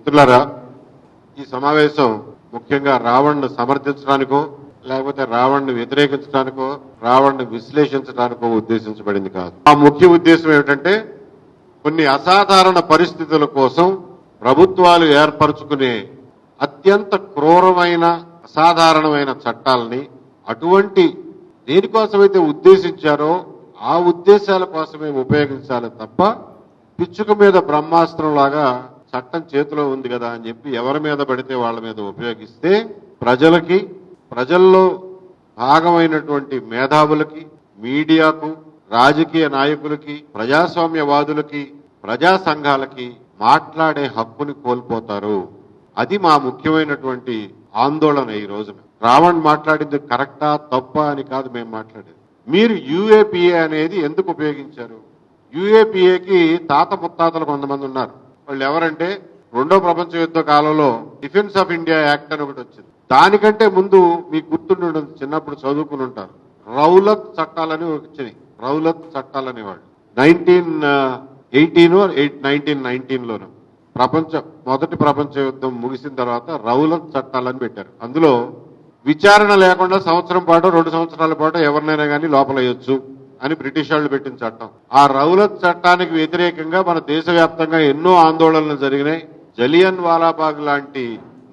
మిత్రులారా, ఈ సమావేశం ముఖ్యంగా రావణ్ను సమర్థించడానికో లేకపోతే రావణ్ను వ్యతిరేకించడానికో రావణ్ను విశ్లేషించడానికో ఉద్దేశించబడింది కాదు. ఆ ముఖ్య ఉద్దేశం ఏమిటంటే కొన్ని అసాధారణ పరిస్థితుల కోసం ప్రభుత్వాలు ఏర్పరచుకునే అత్యంత క్రూరమైన అసాధారణమైన చట్టాలని అటువంటి దేనికోసమైతే ఉద్దేశించారో ఆ ఉద్దేశాల కోసమే ఉపయోగించాలి తప్ప పిచ్చుక మీద బ్రహ్మాస్త్రం లాగా చట్టం చేతిలో ఉంది కదా అని చెప్పి ఎవరి మీద పడితే వాళ్ళ మీద ఉపయోగిస్తే ప్రజల్లో భాగమైనటువంటి మేధావులకి, మీడియాకు, రాజకీయ నాయకులకి, ప్రజాస్వామ్యవాదులకి, ప్రజా సంఘాలకి మాట్లాడే హక్కుని కోల్పోతారు. అది మా ముఖ్యమైనటువంటి ఆందోళన ఈ రోజున. రావణ్ మాట్లాడింది కరెక్టా తప్పా అని కాదు మేము మాట్లాడేది. మీరు యూఏపీఏ అనేది ఎందుకు ఉపయోగించారు? యూఏపీఏకి తాత ముత్తాతలు కొంతమంది ఉన్నారు. వాళ్ళు ఎవరంటే రెండో ప్రపంచ యుద్ధ కాలంలో డిఫెన్స్ ఆఫ్ ఇండియా యాక్ట్ అని ఒకటి వచ్చింది. దానికంటే ముందు మీకు గుర్తుండి చిన్నప్పుడు చదువుకుని ఉంటారు. రౌలత్ చట్టాలని వచ్చినాయి. రౌలత్ చట్టాలని వాళ్ళు 1919లోను మొదటి ప్రపంచ యుద్ధం ముగిసిన తర్వాత రౌలత్ చట్టాలని పెట్టారు. అందులో విచారణ లేకుండా సంవత్సరం పాటు 2 సంవత్సరాల పాటు ఎవరినైనా కానీ లోపలేయొచ్చు అని బ్రిటిష్ వాళ్ళు పెట్టిన చట్టం. ఆ రౌలత్ చట్టానికి వ్యతిరేకంగా మన దేశవ్యాప్తంగా ఎన్నో ఆందోళనలు జరిగినాయి. జలియన్ వాలాబాగ్ లాంటి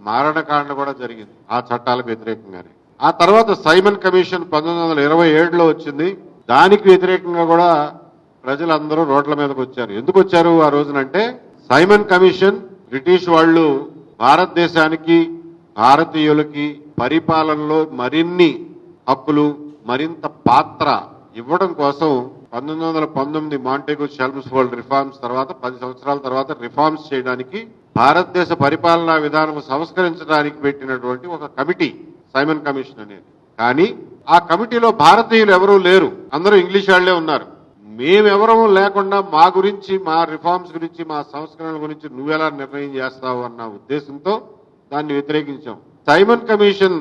మారణకాండ కూడా జరిగింది ఆ చట్టాలకు వ్యతిరేకంగానే. ఆ తర్వాత సైమన్ కమిషన్ 1927లో వచ్చింది. దానికి వ్యతిరేకంగా కూడా ప్రజలందరూ రోడ్ల మీదకి వచ్చారు. ఎందుకు వచ్చారు ఆ రోజునంటే సైమన్ కమిషన్ బ్రిటిష్ వాళ్ళు భారతదేశానికి, భారతీయులకి పరిపాలనలో మరిన్ని హక్కులు, మరింత పాత్ర ఇవ్వడం కోసం 1919 మాంటేగు షెల్మ్స్ఫోర్డ్ రిఫార్మ్స్ తర్వాత 10 సంవత్సరాల తర్వాత రిఫార్మ్స్ చేయడానికి భారతదేశ పరిపాలనా విధానం సంస్కరించడానికి పెట్టినటువంటి ఒక కమిటీ సైమన్ కమిషన్ అనేది. కానీ ఆ కమిటీలో భారతీయులు ఎవరూ లేరు, అందరూ ఇంగ్లీష్ వాళ్లే ఉన్నారు. మేమెవరూ లేకుండా మా గురించి, మా రిఫార్మ్స్ గురించి, మా సంస్కరణల గురించి నువ్వెలా నిర్ణయం చేస్తావు అన్న ఉద్దేశంతో దాన్ని వ్యతిరేకించాం. సైమన్ కమిషన్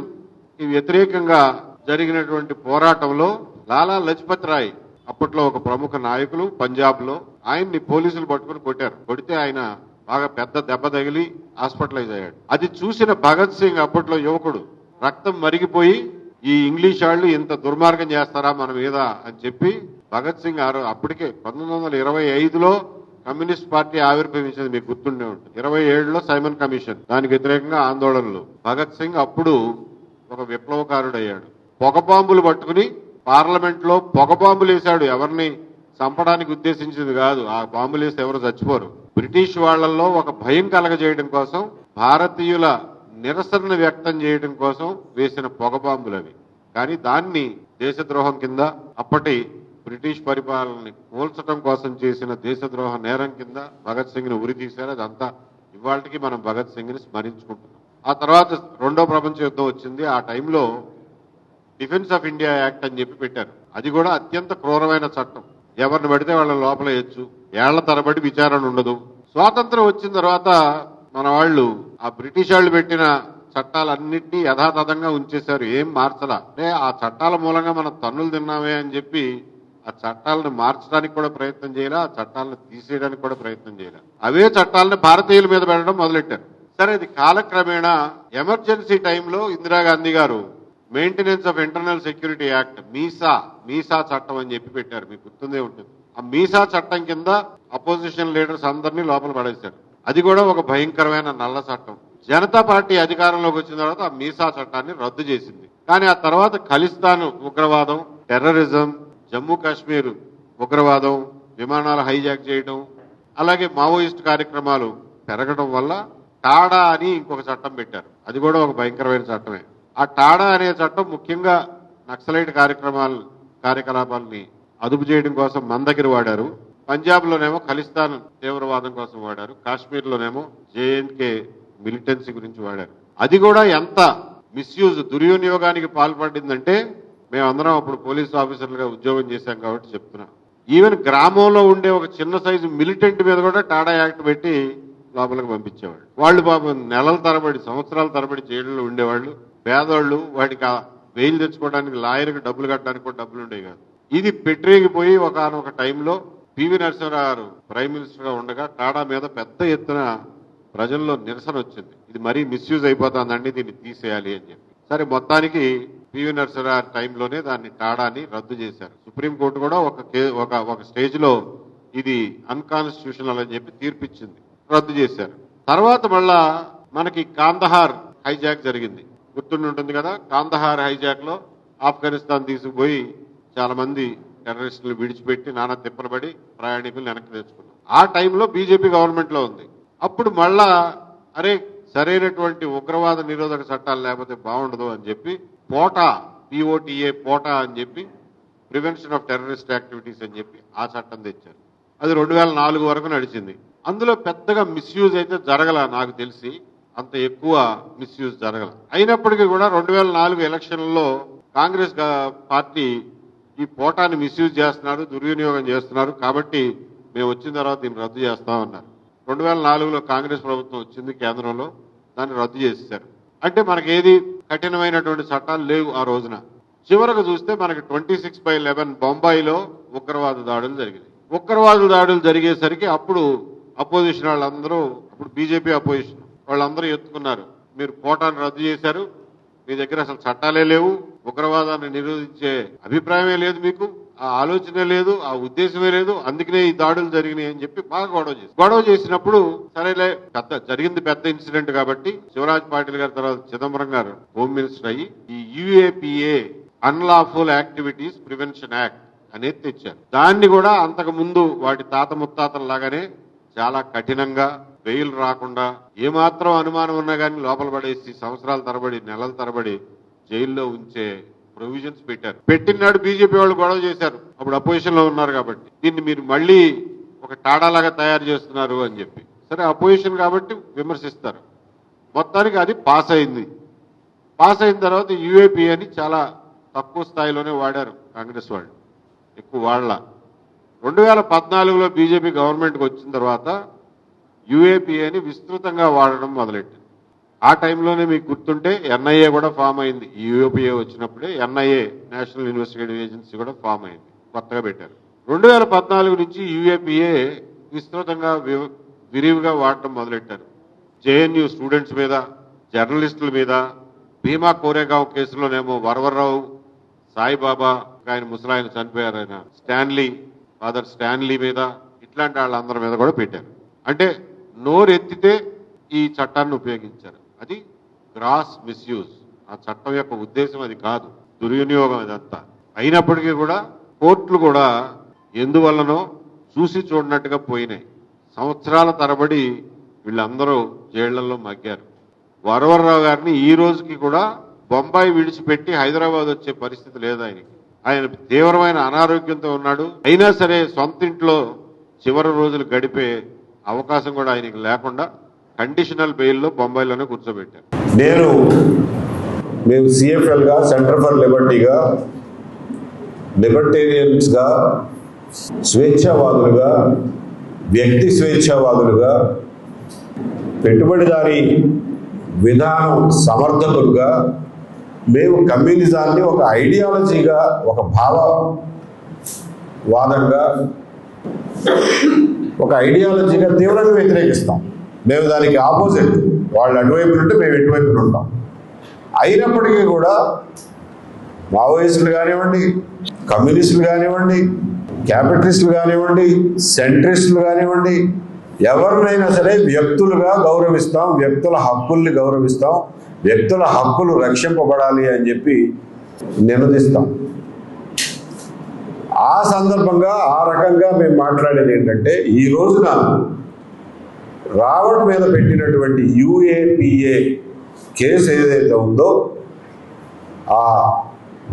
కి వ్యతిరేకంగా జరిగినటువంటి పోరాటంలో లాలా లజపత్ రాయ్ అప్పట్లో ఒక ప్రముఖ నాయకులు పంజాబ్ లో, ఆయన్ని పోలీసులు పట్టుకుని కొట్టారు. కొడితే ఆయన బాగా పెద్ద దెబ్బ తగిలి హాస్పిటలైజ్ అయ్యాడు. అది చూసిన భగత్ సింగ్, అప్పట్లో యువకుడు, రక్తం మరిగిపోయి ఈ ఇంగ్లీష్ వాళ్ళు ఇంత దుర్మార్గం చేస్తారా మన మీద అని చెప్పి భగత్ సింగ్ అప్పటికే 1925లో కమ్యూనిస్ట్ పార్టీ ఆవిర్భవించింది, మీకు గుర్తుండే ఉంటుంది. 27లో సైమన్ కమిషన్, దానికి వ్యతిరేకంగా ఆందోళనలు. భగత్ సింగ్ అప్పుడు ఒక విప్లవకారుడు అయ్యాడు. పొగ బాంబులు పట్టుకుని పార్లమెంట్ లో పొగ బాంబులు వేశాడు. ఎవరిని చంపడానికి ఉద్దేశించింది కాదు, ఆ బాంబులు వేస్తే ఎవరు చచ్చిపోరు. బ్రిటిష్ వాళ్లలో ఒక భయం కలగజేయడం కోసం, భారతీయుల నిరసనను వ్యక్తం చేయడం కోసం వేసిన పొగ బాంబులు అవి. కానీ దాన్ని దేశద్రోహం కింద, అప్పటి బ్రిటిష్ పరిపాలనని కూల్చడం కోసం చేసిన దేశద్రోహ నేరం కింద భగత్ సింగ్ ని ఉరి తీశారు. అదంతా ఇవాళకి మనం భగత్ సింగ్ ని స్మరించుకుంటున్నాం. ఆ తర్వాత రెండో ప్రపంచ యుద్ధం వచ్చింది. ఆ టైంలో డిఫెన్స్ ఆఫ్ ఇండియా యాక్ట్ అని చెప్పి పెట్టారు. అది కూడా అత్యంత క్రూరమైన చట్టం. ఎవరిని పడితే వాళ్ళని లోపలేయచ్చు, ఏళ్ల తరబడి విచారణ ఉండదు. స్వాతంత్రం వచ్చిన తర్వాత మన వాళ్ళు ఆ బ్రిటిష్ వాళ్ళు పెట్టిన చట్టాలన్నింటినీ యథాతథంగా ఉంచేశారు, ఏం మార్చలా. అంటే ఆ చట్టాల మూలంగా మనం తన్నులు తిన్నామే అని చెప్పి ఆ చట్టాలను మార్చడానికి కూడా ప్రయత్నం చేయాలి, ఆ చట్టాలను తీసేయడానికి కూడా ప్రయత్నం చేయాలి. అవే చట్టాలను భారతీయుల మీద పెట్టడం మొదలెట్టారు. సరే, ఇది కాలక్రమేణా ఎమర్జెన్సీ టైంలో ఇందిరాగాంధీ గారు maintenance of internal security act, మీసా చట్టం అని చెప్పి పెట్టారు, మీకు గుర్తుందే ఉంటుంది. ఆ మీసా చట్టం కింద అపోజిషన్ లీడర్స్ అందరినీ లోపల పడేశారు. అది కూడా ఒక భయంకరమైన నల్ల చట్టం. జనతా పార్టీ అధికారంలోకి వచ్చిన తర్వాత ఆ మీసా చట్టాన్ని రద్దు చేసింది. కానీ ఆ తర్వాత ఖలిస్తాన్ ఉగ్రవాదం, టెర్రరిజం, జమ్మూ కాశ్మీర్ ఉగ్రవాదం, విమానాలు హైజాక్ చేయడం, అలాగే మావోయిస్ట్ కార్యక్రమాలు పెరగడం వల్ల టాడా అని ఇంకొక చట్టం పెట్టారు. అది కూడా ఒక భయంకరమైన చట్టమే. ఆ టాడా అనే చట్టం ముఖ్యంగా నక్సలైట్ కార్యకలాపాలని అదుపు చేయడం కోసం మన దగ్గర వాడారు. పంజాబ్ లోనేమో ఖలిస్తాన్ తీవ్రవాదం కోసం వాడారు. కాశ్మీర్ లోనేమో జేఎన్కే మిలిటెన్సీ గురించి వాడారు. అది కూడా ఎంత మిస్యూజ్, దుర్వినియోగానికి పాల్పడిందంటే మేమందరం అప్పుడు పోలీసు ఆఫీసర్లుగా ఉద్యోగం చేశాం కాబట్టి చెప్తున్నాం. ఈవెన్ గ్రామంలో ఉండే ఒక చిన్న సైజు మిలిటెంట్ మీద కూడా టాడా యాక్ట్ పెట్టి లోపలికి పంపించేవాళ్ళు. వాళ్ళు పాపం నెలల తరబడి, సంవత్సరాల తరబడి జైల్లో ఉండేవాళ్ళు. పేదవాళ్ళు వాటికి బెయిల్ తెచ్చుకోవడానికి, లాయర్కి డబ్బులు కట్టడానికి కూడా డబ్బులు ఉండేవి కాదు. ఇది పెట్టిపోయి ఒకనొక టైంలో పివి నరసింహారావు గారు ప్రైమ్ మినిస్టర్ గా ఉండగా టాడా మీద పెద్ద ఎత్తున ప్రజల్లో నిరసన వచ్చింది. ఇది మరీ మిస్యూజ్ అయిపోతుందండి, దీన్ని తీసేయాలి అని చెప్పి. సరే, మొత్తానికి పివి నరసింహారావు టైంలోనే దాన్ని టాడాని రద్దు చేశారు. సుప్రీంకోర్టు కూడా ఒక స్టేజ్ లో ఇది అన్కాన్స్టిట్యూషనల్ అని చెప్పి తీర్పిచ్చింది, రద్దు చేశారు. తర్వాత మళ్ళా మనకి కాందహార్ హైజాక్ జరిగింది, గుర్తుండి ఉంటుంది కదా. కాందహార్ హైజాక్ లో ఆఫ్ఘనిస్తాన్ తీసుకుపోయి చాలా మంది టెర్రరిస్టులు విడిచిపెట్టి నానా తిప్పలబడి ప్రయాణికులు వెనక్కి తెచ్చుకున్నారు. ఆ టైంలో బీజేపీ గవర్నమెంట్ లో ఉంది. అప్పుడు మళ్ళా అరే సరైనటువంటి ఉగ్రవాద నిరోధక చట్టాలు లేకపోతే బాగుండదు అని చెప్పి POTA పోటా అని చెప్పి ప్రివెన్షన్ ఆఫ్ టెర్రరిస్ట్ యాక్టివిటీస్ అని చెప్పి ఆ చట్టం తెచ్చారు. అది 2004 వరకు నడిచింది. అందులో పెద్దగా మిస్యూజ్ అయితే జరగల, నాకు తెలిసి అంత ఎక్కువ మిస్యూజ్ జరగల. అయినప్పటికీ కూడా 2004 ఎలక్షన్లలో కాంగ్రెస్ పార్టీ ఈ పోటాని మిస్యూజ్ చేస్తున్నారు, దుర్వినియోగం చేస్తున్నారు, కాబట్టి మేము వచ్చిన తర్వాత దీన్ని రద్దు చేస్తామన్నారు. 2004లో కాంగ్రెస్ ప్రభుత్వం వచ్చింది కేంద్రంలో, దాన్ని రద్దు చేసేశారు. అంటే మనకి ఏది కఠినమైనటువంటి చట్టాలు లేవు ఆ రోజున. చివరకు చూస్తే మనకి 26/11 బొంబాయిలో ఉగ్రవాద దాడులు జరిగింది. ఉగ్రవాద దాడులు జరిగేసరికి అప్పుడు అపోజిషన్ వాళ్ళందరూ, అప్పుడు బీజేపీ అపోజిషన్ వాళ్ళందరూ ఎత్తుకున్నారు, మీరు పోటాను రద్దు చేశారు, మీ దగ్గర అసలు చట్టాలే లేవు, ఉగ్రవాదాన్ని నిరోధించే అభిప్రాయమే లేదు, మీకు ఆ ఆలోచనే లేదు, ఆ ఉద్దేశమే లేదు, అందుకనే ఈ దాడులు జరిగినాయి అని చెప్పి బాగా గొడవ చేసినప్పుడు సరేలే, జరిగింది పెద్ద ఇన్సిడెంట్ కాబట్టి శివరాజ్ పాటిల్ గారి తర్వాత చిదంబరం గారు హోమ్ మినిస్టర్ అయ్యి ఈ UAPA unlawful activities prevention act అనేది తెచ్చారు. దాన్ని కూడా అంతకు ముందు వాటి తాత ముత్తాతల లాగానే చాలా కఠినంగా, బెయిల్ రాకుండా, ఏమాత్రం అనుమానం ఉన్నా కానీ లోపల పడేసి సంవత్సరాల తరబడి, నెలల తరబడి జైల్లో ఉంచే ప్రొవిజన్స్ పెట్టారు. పెట్టినాడు బీజేపీ వాళ్ళు గొడవ చేశారు, అప్పుడు అపోజిషన్ లో ఉన్నారు కాబట్టి, దీన్ని మీరు మళ్ళీ ఒక టాడాలాగా తయారు చేస్తున్నారు అని చెప్పి. సరే, అపోజిషన్ కాబట్టి విమర్శిస్తారు. మొత్తానికి అది పాస్ అయింది. పాస్ అయిన తర్వాత UAPA అని చాలా తక్కువ స్థాయిలోనే వాడారు కాంగ్రెస్ వాళ్ళు, ఎక్కువ వాడల. 2014లో బీజేపీ గవర్నమెంట్కి వచ్చిన తర్వాత UAPAని విస్తృతంగా వాడడం మొదలెట్టింది. ఆ టైంలోనే మీకు గుర్తుంటే NIA కూడా ఫామ్ అయింది. UAPA వచ్చినప్పుడే NIA, నేషనల్ ఇన్వెస్టిగేటివ్ ఏజెన్సీ కూడా ఫామ్ అయింది, కొత్తగా పెట్టారు. 2014 నుంచి UAPA విస్తృతంగా విరివిగా వాడటం మొదలెట్టారు. JNU స్టూడెంట్స్ మీద, జర్నలిస్టుల మీద, భీమా కోరేగావ్ కేసులోనేమో వరవర్రావు, సాయిబాబా, ఆయన ముసలాయన చనిపోయారు, ఆయన ఫాదర్ స్టాన్లీ మీద, ఇట్లాంటి వాళ్ళందరి మీద కూడా పెట్టారు. అంటే నోరెత్తితే ఈ చట్టాన్ని ఉపయోగించారు. అది గ్రాస్ మిస్యూజ్. ఆ చట్టం యొక్క ఉద్దేశం అది కాదు, దుర్వినియోగం ఇదంతా. అయినప్పటికీ కూడా కోర్టులు కూడా ఎందువల్లనో చూసి చూడనట్టుగా పోయినాయి. సంవత్సరాల తరబడి వీళ్ళందరూ జైళ్లలో మగ్గారు. వరవర్రావు గారిని ఈ రోజుకి కూడా బొంబాయి విడిచిపెట్టి హైదరాబాద్ వచ్చే పరిస్థితి లేదు ఆయనకి. ఆయన తీవ్రమైన అనారోగ్యంతో ఉన్నాడు. అయినా సరే సొంత ఇంట్లో చివరి రోజులు గడిపే అవకాశం కూడా ఆయనకి లేకుండా కండిషనల్ బెయిల్లో బొంబాయిలోనే కూర్చోబెట్టారు. మేము CFL గా, సెంటర్ ఫర్ లిబర్టీగా, లిబర్టేరియన్స్ గా, స్వేచ్ఛావాదులుగా, వ్యక్తి స్వేచ్ఛావాదులుగా, పెట్టుబడిదారీ విధానం సమర్థకులుగా, మేము కమ్యూనిజాన్ని ఒక ఐడియాలజీగా, ఒక భావవాదంగా, ఒక ఐడియాలజీగా తీవ్రంగా వ్యతిరేకిస్తాం. మేము దానికి ఆపోజిట్. వాళ్ళు అటువైపు ఉంటే మేము ఇటువైపున ఉంటాం. అయినప్పటికీ కూడా మావోయిస్టులు కానివ్వండి, కమ్యూనిస్టులు కానివ్వండి, క్యాపిటలిస్టులు కానివ్వండి, సెంట్రిస్టులు కానివ్వండి, ఎవరినైనా సరే వ్యక్తులుగా గౌరవిస్తాం, వ్యక్తుల హక్కుల్ని గౌరవిస్తాం, వ్యక్తుల హక్కులు రక్షింపబడాలి అని చెప్పి నినదిస్తాం. ఆ సందర్భంగా ఆ రకంగా మేము మాట్లాడేది ఏంటంటే, ఈ రోజున రావణ్ మీద పెట్టినటువంటి UAPA కేసు ఏదైతే ఉందో, ఆ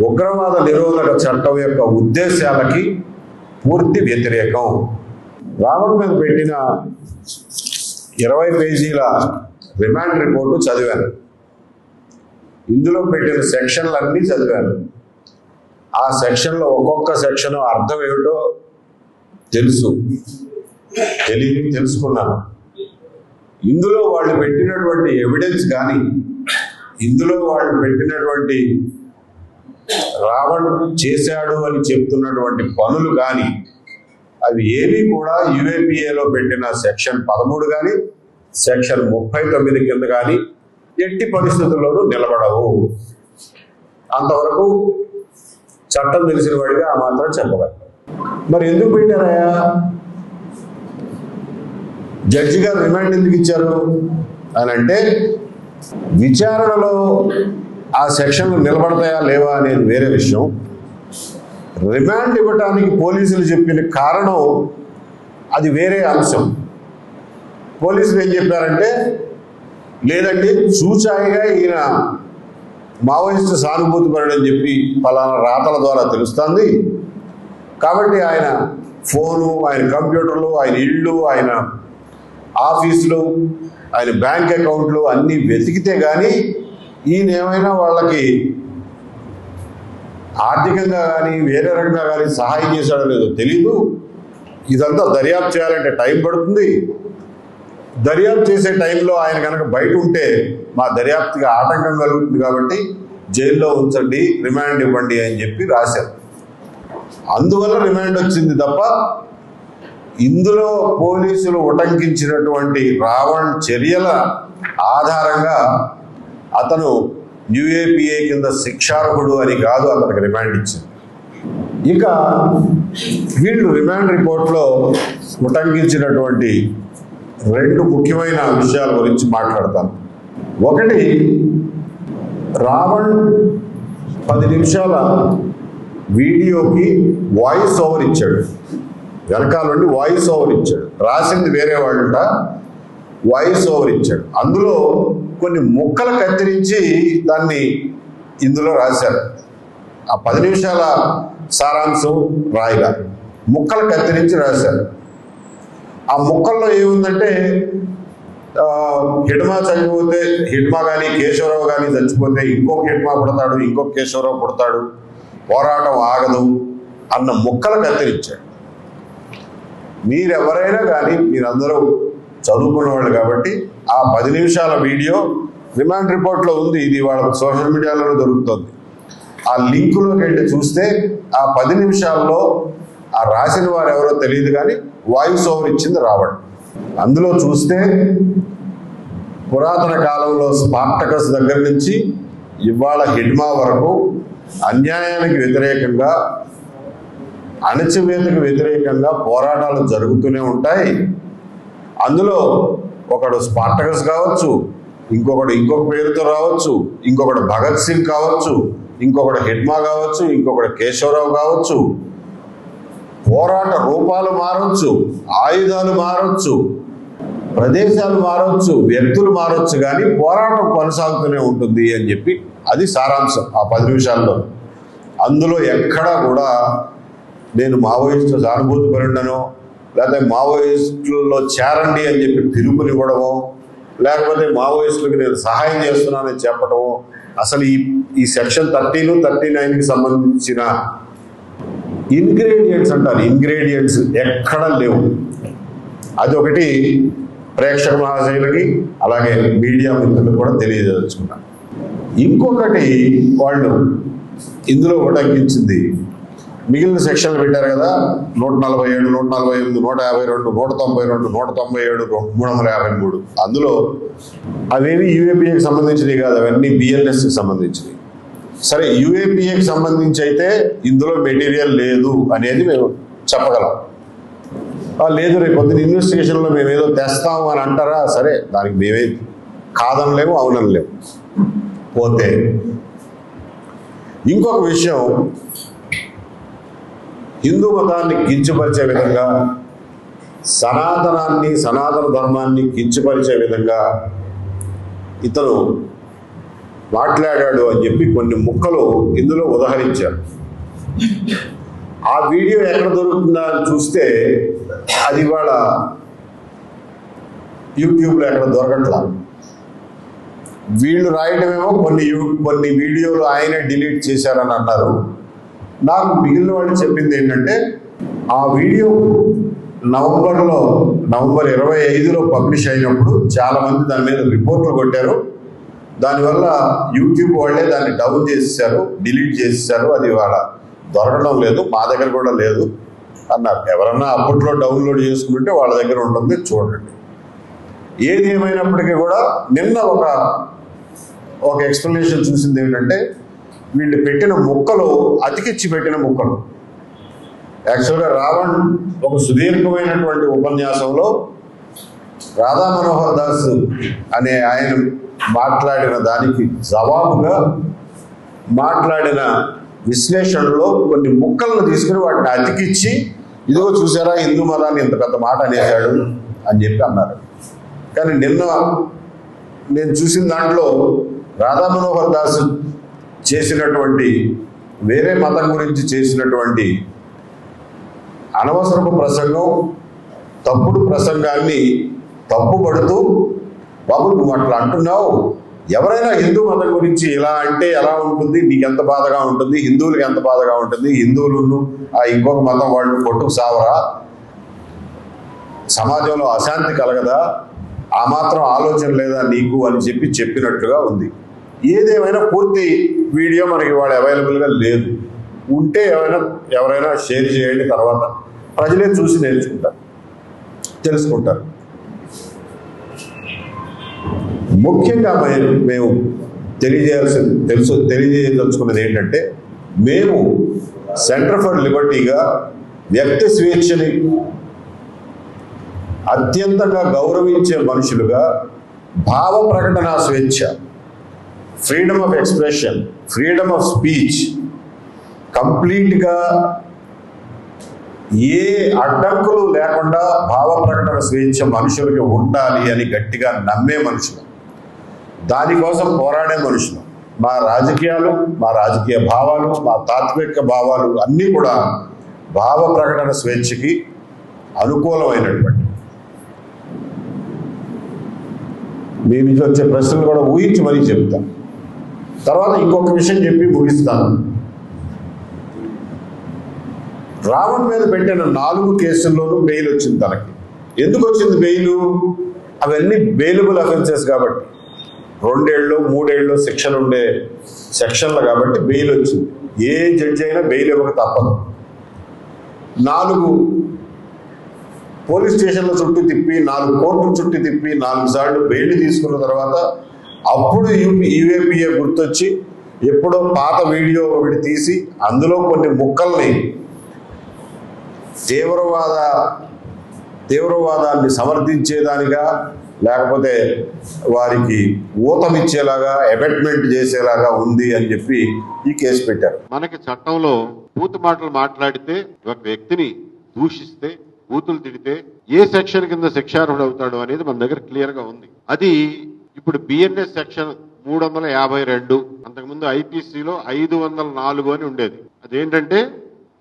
ఉగ్రవాద నిరోధక చట్టం యొక్క ఉద్దేశాలకి పూర్తి వ్యతిరేకం. రావణ్ మీద పెట్టిన 20 పేజీల రిమాండ్ రిపోర్టు చదివాను. ఇందులో పెట్టిన సెక్షన్లన్నీ చదివాను. ఆ సెక్షన్లో ఒక్కొక్క సెక్షన్ అర్థం ఏమిటో తెలుసుకున్నాను. ఇందులో వాళ్ళు పెట్టినటువంటి ఎవిడెన్స్ కానీ, ఇందులో వాళ్ళు పెట్టినటువంటి రావణ్ చేశాడు అని చెప్తున్నటువంటి పనులు కానీ, అవి ఏవి కూడా UAPAలో పెట్టిన సెక్షన్ 13 కానీ, సెక్షన్ 39 కింద కానీ ఎట్టి పరిస్థితుల్లోనూ నిలబడవు. అంతవరకు చట్టం తెలిసిన వాడిగా ఆ మాత్రం చెప్పగలరు. మరి ఎందుకు పెట్టారయ్యా? జడ్జి గారు రిమాండ్ ఎందుకు ఇచ్చారు అని అంటే, విచారణలో ఆ సెక్షన్లు నిలబడతాయా లేవా అనేది వేరే విషయం. రిమాండ్ ఇవ్వడానికి పోలీసులు చెప్పిన కారణం అది వేరే అంశం. పోలీసులు ఏం చెప్పారంటే, లేదండి చూచాయిగా ఈయన మావోయిస్టు సానుభూతి పరుడని చెప్పి పలానా రాతల ద్వారా తెలుస్తుంది, కాబట్టి ఆయన ఫోను, ఆయన కంప్యూటర్లు, ఆయన ఇళ్ళు, ఆయన ఆఫీసులు, ఆయన బ్యాంక్ అకౌంట్లు అన్నీ వెతికితే కానీ ఈయన ఏమైనా వాళ్ళకి ఆర్థికంగా కానీ వేరే రకంగా కానీ సహాయం చేశాడో లేదో తెలీదు. ఇదంతా దర్యాప్తు చేయాలంటే టైం పడుతుంది. దర్యాప్తు చేసే టైంలో ఆయన కనుక బయట ఉంటే మా దర్యాప్తుకి ఆటంకం కలుగుతుంది, కాబట్టి జైల్లో ఉంచండి, రిమాండ్ ఇవ్వండి అని చెప్పి రాశారు. అందువల్ల రిమాండ్ వచ్చింది తప్ప ఇందులో పోలీసులు ఉటంకించినటువంటి రావణ్ చర్యల ఆధారంగా అతను యుఏపిఏ కింద శిక్షార్హుడు అని కాదు అతనికి రిమాండ్ ఇచ్చింది. ఇక వీళ్ళు రిమాండ్ రిపోర్ట్లో ఉటంకించినటువంటి 2 ముఖ్యమైన విషయాల గురించి మాట్లాడతాను. ఒకటి, రావణ్ 10 నిమిషాల వీడియోకి వాయిస్ ఓవర్ ఇచ్చాడు. వెనకాల నుండి వాయిస్ ఓవర్ ఇచ్చాడు. రాసింది వేరే వాళ్ళ, వాయిస్ ఓవర్ ఇచ్చాడు. అందులో కొన్ని ముక్కలు కత్తిరించి దాన్ని ఇందులో రాశారు. ఆ 10 నిమిషాల సారాంశం రాయిలా ముక్కలు కత్తిరించి రాశారు. ఆ ముక్కల్లో ఏముందంటే, హిడ్మా చనిపోతే, హిడ్మా కానీ కేశవరావు కానీ చచ్చిపోతే ఇంకొక హిడ్మా పుడతాడు, ఇంకొక కేశవరావు పుడతాడు, పోరాటం ఆగదు అన్న ముక్కలు కత్తిరించాడు. మీరెవరైనా కానీ, మీరందరూ చదువుకున్న వాళ్ళు కాబట్టి ఆ 10 నిమిషాల వీడియో రిమాండ్ రిపోర్ట్లో ఉంది. ఇది వాళ్ళ సోషల్ మీడియాలోనే దొరుకుతుంది. ఆ లింకులోకి వెళ్ళి చూస్తే ఆ 10 నిమిషాల్లో ఆ రాసిన వారు ఎవరో తెలియదు కానీ వాయిస్ ఓవర్ ఇచ్చింది రావణ్. అందులో చూస్తే పురాతన కాలంలో స్పార్టకస్ దగ్గర నుంచి ఇవాళ హిడ్మా వరకు అన్యాయానికి వ్యతిరేకంగా, అణచివేతకు వ్యతిరేకంగా పోరాటాలు జరుగుతూనే ఉంటాయి. అందులో ఒకడు స్పార్టకస్ కావచ్చు, ఇంకొకడు ఇంకొక పేరుతో రావచ్చు, ఇంకొకడు భగత్ సింగ్ కావచ్చు, ఇంకొకడు హిడ్మా కావచ్చు, ఇంకొకడు కేశవరావు కావచ్చు. పోరాట రూపాలు మారవచ్చు, ఆయుధాలు మారవచ్చు, ప్రదేశాలు మారవచ్చు, వ్యక్తులు మారవచ్చు, కానీ పోరాటం కొనసాగుతూనే ఉంటుంది అని చెప్పి అది సారాంశం ఆ 10 నిమిషాల్లో. అందులో ఎక్కడా కూడా నేను మావోయిస్టు సానుభూతి పరుడనో, లేకపోతే మావోయిస్టుల్లో చేరండి అని చెప్పి పిలుపునివ్వడమో, లేకపోతే మావోయిస్టులకు నేను సహాయం చేస్తున్నానని చెప్పడమో, అసలు ఈ సెక్షన్ 13, 39కి సంబంధించిన ఇంగ్రీడియంట్స్ అంటారు, ఇంగ్రీడియంట్స్ ఎక్కడ లేవు. అదొకటి ప్రేక్షక మహాశయులకి అలాగే మీడియా మిత్రులకు కూడా తెలియజేసుకున్నాను. ఇంకొకటి, వాళ్ళు ఇందులో ఉటంకించింది మిగిలిన సెక్షన్లు పెట్టారు కదా, 147, 148, 152, 192, 197, 353. అందులో అవేవి యూఏపీఏకి సంబంధించినవి కాదు, అవన్నీ బిఎల్ఎస్కి సంబంధించినవి. సరే, యూఏపీఏకి సంబంధించి అయితే ఇందులో మెటీరియల్ లేదు అనేది మేము చెప్పగలం. లేదు, రేపు పొద్దున ఇన్వెస్టిగేషన్లో మేము ఏదో తెస్తాము అని అంటారా? సరే, దానికి మేమే కాదనలేము, అవునలేము. పోతే ఇంకొక విషయం, హిందూ మతాన్ని కించపరిచే విధంగా, సనాతన ధర్మాన్ని కించపరిచే విధంగా ఇతను మాట్లాడాడు అని చెప్పి కొన్ని ముక్కలు ఇందులో ఉదహరించారు. ఆ వీడియో ఎక్కడ దొరుకుతుందా అని చూస్తే అది ఇవాళ యూట్యూబ్లో ఎక్కడ దొరకట్లా. వీళ్ళు రాయటమేమో కొన్ని వీడియోలు ఆయనే డిలీట్ చేశారని అన్నారు. నాకు మిగిలిన వాళ్ళు చెప్పింది ఏంటంటే, ఆ వీడియో నవంబర్ 25లో పబ్లిష్ అయినప్పుడు చాలామంది దాని మీద రిపోర్ట్లు కొట్టారు. దానివల్ల యూట్యూబ్ వాళ్ళే దాన్ని డౌన్ చేసేసారు, డిలీట్ చేసేసారు. అది ఇవాళ దొరకడం లేదు, మా దగ్గర కూడా లేదు అన్నారు. ఎవరన్నా అప్పట్లో డౌన్లోడ్ చేసుకుంటే వాళ్ళ దగ్గర ఉంటుంది, చూడండి. ఏది ఏమైనప్పటికీ కూడా నిన్న ఒక ఎక్స్ప్లెనేషన్ చూసింది ఏంటంటే, వీళ్ళు పెట్టిన ముక్కలు అతికిచ్చి పెట్టిన ముక్కలు. యాక్చువల్గా రావణ్ ఒక సుదీర్ఘమైనటువంటి ఉపన్యాసంలో రాధా మనోహర్ దాస్ అనే ఆయన మాట్లాడిన దానికి జవాబుగా మాట్లాడిన విశ్లేషణలో కొన్ని ముక్కలను తీసుకుని వాటిని అతికిచ్చి, ఇదిగో చూసారా హిందూ మతాన్ని ఇంత పెద్ద మాట అనేసాడు అని చెప్పి అన్నారు. కానీ నిన్న నేను చూసిన దాంట్లో రాధా మనోహర్ దాస్ చేసినటువంటి వేరే మతం గురించి చేసినటువంటి అనవసరపు ప్రసంగం, తప్పుడు ప్రసంగాన్ని తప్పుపడుతూ, బాబు నువ్వు అట్లా అంటున్నావు, ఎవరైనా హిందూ మతం గురించి ఇలా అంటే ఎలా ఉంటుంది, నీకు ఎంత బాధగా ఉంటుంది, హిందువులకు ఎంత బాధగా ఉంటుంది, హిందువులను ఆ ఇంకొక మతం వాళ్ళు కొట్టుకు సావరా, సమాజంలో అశాంతి కలగదా, ఆ మాత్రం ఆలోచన లేదా నీకు అని చెప్పినట్టుగా ఉంది. ఏదేమైనా పూర్తి వీడియో మనకి వాడు అవైలబుల్గా లేదు. ఉంటే ఎవరైనా షేర్ చేయండి, తర్వాత ప్రజలే చూసి నేర్చుకుంటారు, తెలుసుకుంటారు. ముఖ్యంగా మేము తెలియజేయదలుచుకున్నది ఏంటంటే, మేము సెంటర్ ఫర్ లిబర్టీగా వ్యక్తి స్వేచ్ఛని అత్యంతంగా గౌరవించే మనుషులుగా భావ ప్రకటన స్వేచ్ఛ, freedom of expression, freedom of speech కంప్లీట్గా ఏ అడ్డంకులు లేకుండా భావ ప్రకటన స్వేచ్ఛ మనుషులకి ఉండాలి అని గట్టిగా నమ్మే మనుషులు, దానికోసం పోరాడే మనుషులు. మా రాజకీయాలు, మా రాజకీయ భావాలు, మా తాత్విక భావాలు అన్నీ కూడా భావ ప్రకటన స్వేచ్ఛకి అనుకూలమైనటువంటి. మీ నుంచి వచ్చే ప్రశ్నలు కూడా ఊహించి మరీ చెప్తాను. తర్వాత ఇంకొక విషయం చెప్పి ముగిస్తాను. రావణ్ మీద పెట్టిన 4 కేసుల్లోనూ బెయిల్ వచ్చింది తనకి. ఎందుకు వచ్చింది బెయిలు? అవన్నీ బెయిలబుల్ అఫెన్సెస్ కాబట్టి, 2 ఏళ్ళు 3 ఏళ్ళు శిక్షలు ఉండే సెక్షన్లు కాబట్టి బెయిల్ వచ్చింది. ఏ జడ్జి అయినా బెయిల్ ఇవ్వక తప్పదు. 4 పోలీస్ స్టేషన్ల చుట్టూ తిప్పి, 4 కోర్టుల చుట్టూ తిప్పి, 4 సార్లు బెయిల్ తీసుకున్న తర్వాత అప్పుడు యూఏపీఏ గుర్తొచ్చి ఎప్పుడో పాత వీడియో ఒకటి తీసి అందులో కొన్ని ముక్కల్ని తీవ్రవాదాన్ని సమర్థించేదానిగా, లేకపోతే వారికి ఊతమిచ్చేలాగా, అబెట్మెంట్ చేసేలాగా ఉంది అని చెప్పి ఈ కేసు పెట్టారు. మనకి చట్టంలో బూతు మాటలు మాట్లాడితే, ఒక వ్యక్తిని దూషిస్తే, బూతులు తిడితే ఏ సెక్షన్ కింద శిక్షార్హుడు అవుతాడు అనేది మన దగ్గర క్లియర్ గా ఉంది. అది ఇప్పుడు బిఎన్ఎస్ సెక్షన్ 352, అంతకుముందు ఐపీసీలో 504 అని ఉండేది. అదేంటంటే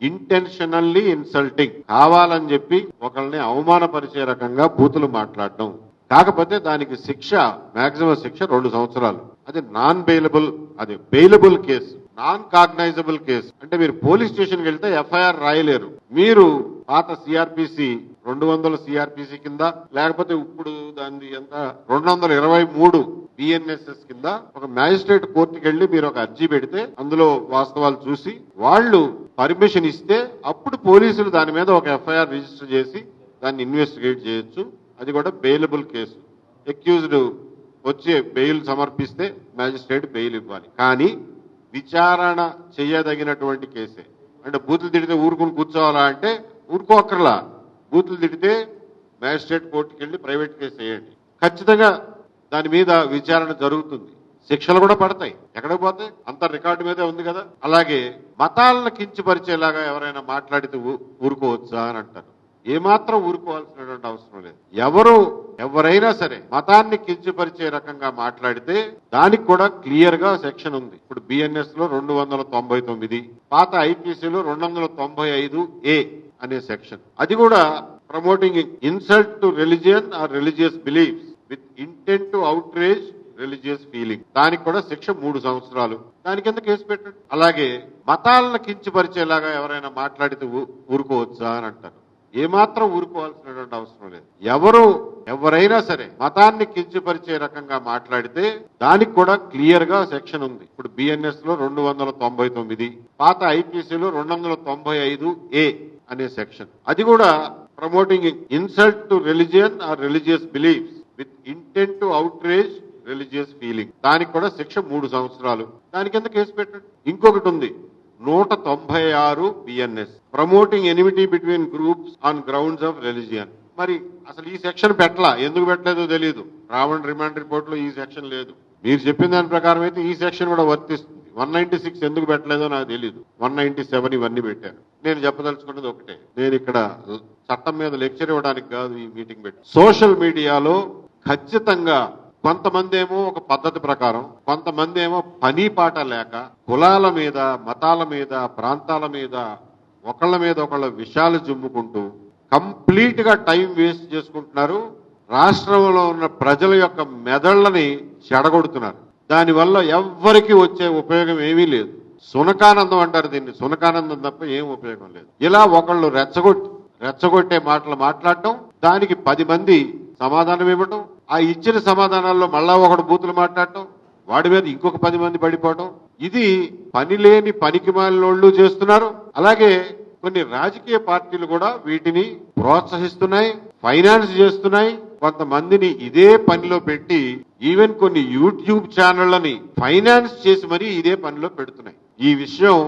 ఇంటెన్షనల్లీ ఇన్సల్టింగ్, కావాలని చెప్పి ఒకళ్ళని అవమానపరిచే రకంగా బూతులు మాట్లాడడం. కాకపోతే దానికి శిక్ష, మాక్సిమం శిక్ష 2 సంవత్సరాలు. అది నాన్ బెయిలబుల్, అది bailable case, non cognisable case. అంటే మీరు పోలీస్ స్టేషన్కి వెళ్తే ఎఫ్ఐఆర్ రాయలేరు. మీరు పాత సిఆర్పిసి 200 సిఆర్పిసి కింద, లేకపోతే ఇప్పుడు దాన్ని ఎంత 223 బిఎన్ఎస్ఎస్ కింద ఒక మ్యాజిస్ట్రేట్ కోర్టుకి వెళ్లి మీరు ఒక అర్జీ పెడితే, అందులో వాస్తవాలు చూసి వాళ్ళు పర్మిషన్ ఇస్తే అప్పుడు పోలీసులు దాని మీద ఒక ఎఫ్ఐఆర్ రిజిస్టర్ చేసి దాన్ని ఇన్వెస్టిగేట్ చేయొచ్చు. అది కూడా బెయిలబుల్ కేసు. అక్యూజ్డ్ వచ్చి బెయిల్ సమర్పిస్తే మ్యాజిస్ట్రేట్ బెయిల్ ఇవ్వాలి. కానీ విచారణ చేయదగినటువంటి కేసే. అంటే బూతులు తిడితే ఊరుకుని కూర్చోవాలా అంటే ఊరుకోక్కర్లా. బూతులు తిడితే మ్యాజిస్ట్రేట్ కోర్టుకి వెళ్ళి ప్రైవేట్ కేసు వేయండి, ఖచ్చితంగా దాని మీద విచారణ జరుగుతుంది, శిక్షలు కూడా పడతాయి. ఎక్కడికి పోతే అంత రికార్డు మీదే ఉంది కదా. అలాగే మతాలను కించపరిచేలాగా ఎవరైనా మాట్లాడితే ఊరుకోవచ్చా అని అంటారు. ఏమాత్రం ఊరుకోవాల్సినటువంటి అవసరం లేదు. ఎవరైనా సరే మతాన్ని కించపరిచే రకంగా మాట్లాడితే దానికి కూడా క్లియర్ గా సెక్షన్ ఉంది. ఇప్పుడు బిఎన్ఎస్ లో 299, పాత ఐపీసీలో 295A అనే సెక్షన్. అది కూడా promoting insult to religion or religious beliefs with intent to outrage religious feeling. దానికి కూడా శిక్ష 3 సంవత్సరాలు. దాని కింద కేసు పెట్టండి. అలాగే మతాలను కించపరిచేలాగా ఎవరైనా మాట్లాడితే ఊరుకోవచ్చా అని అంటారు. ఏమాత్రం ఊరుకోవాల్సినటువంటి అవసరం లేదు. ఎవరైనా సరే మతాన్ని కించపరిచే రకంగా మాట్లాడితే దానికి కూడా క్లియర్ గా సెక్షన్ ఉంది. ఇప్పుడు బిఎన్ఎస్ లో 299, పాత ఐపీసీలో 295A అనే సెక్షన్. అది కూడా promoting insult to religion or religious beliefs with intent to outrage religious feeling, దానికి కూడా శిక్ష 3 సంవత్సరాలు. దాని కింద కేసు పెట్టండి. ఇంకొకటి ఉంది 196 BNS, promoting enmity between groups on grounds of religion. మరి అసలు ఈ సెక్షన్ పెట్టలా, ఎందుకు పెట్టలేదో తెలియదు. రావణ్ రిమాండ్ రిపోర్ట్ లో ఈ సెక్షన్ లేదు. మీరు చెప్పిన దాని ప్రకారం అయితే ఈ సెక్షన్ కూడా వర్తిస్తుంది. 196 ఎందుకు పెట్టలేదో నాకు తెలియదు. 197 ఇవన్నీ పెట్టారు. నేను చెప్పదలుచుకున్నది ఒకటే, నేను ఇక్కడ చట్టం మీద లెక్చర్ ఇవ్వడానికి కాదు ఈ మీటింగ్ పెట్టి. సోషల్ మీడియాలో ఖచ్చితంగా కొంతమంది ఏమో ఒక పద్ధతి ప్రకారం, కొంతమంది ఏమో పని పాట లేక కులాల మీద, మతాల మీద, ప్రాంతాల మీద ఒకళ్ళ విషయాలు జుమ్ముకుంటూ కంప్లీట్ గా టైం వేస్ట్ చేసుకుంటున్నారు. రాష్ట్రంలో ఉన్న ప్రజల యొక్క మెదళ్లని చెడగొడుతున్నారు. దానివల్ల ఎవ్వరికి వచ్చే ఉపయోగం ఏమీ లేదు. సునకానందం అంటారు దీన్ని, సునకానందం తప్ప ఏం ఉపయోగం లేదు. ఇలా ఒకళ్ళు రెచ్చగొట్టే మాటలు మాట్లాడటం, దానికి 10 మంది సమాధానం ఇవ్వటం, ఆ ఇచ్చిన సమాధానాల్లో మళ్ళా ఒకడు బూతులు మాట్లాడటం, వాడి మీద ఇంకొక 10 మంది పడిపోవటం, ఇది పనిలేని పనికిమాలినోళ్ళు చేస్తున్నారు. అలాగే కొన్ని రాజకీయ పార్టీలు కూడా వీటిని ప్రోత్సహిస్తున్నాయి, ఫైనాన్స్ చేస్తున్నాయి. కొంతమందిని ఇదే పనిలో పెట్టి ఈవెన్ కొన్ని యూట్యూబ్ ఛానళ్లని ఫైనాన్స్ చేసి మరీ ఇదే పనిలో పెడుతున్నాయి. ఈ విషయం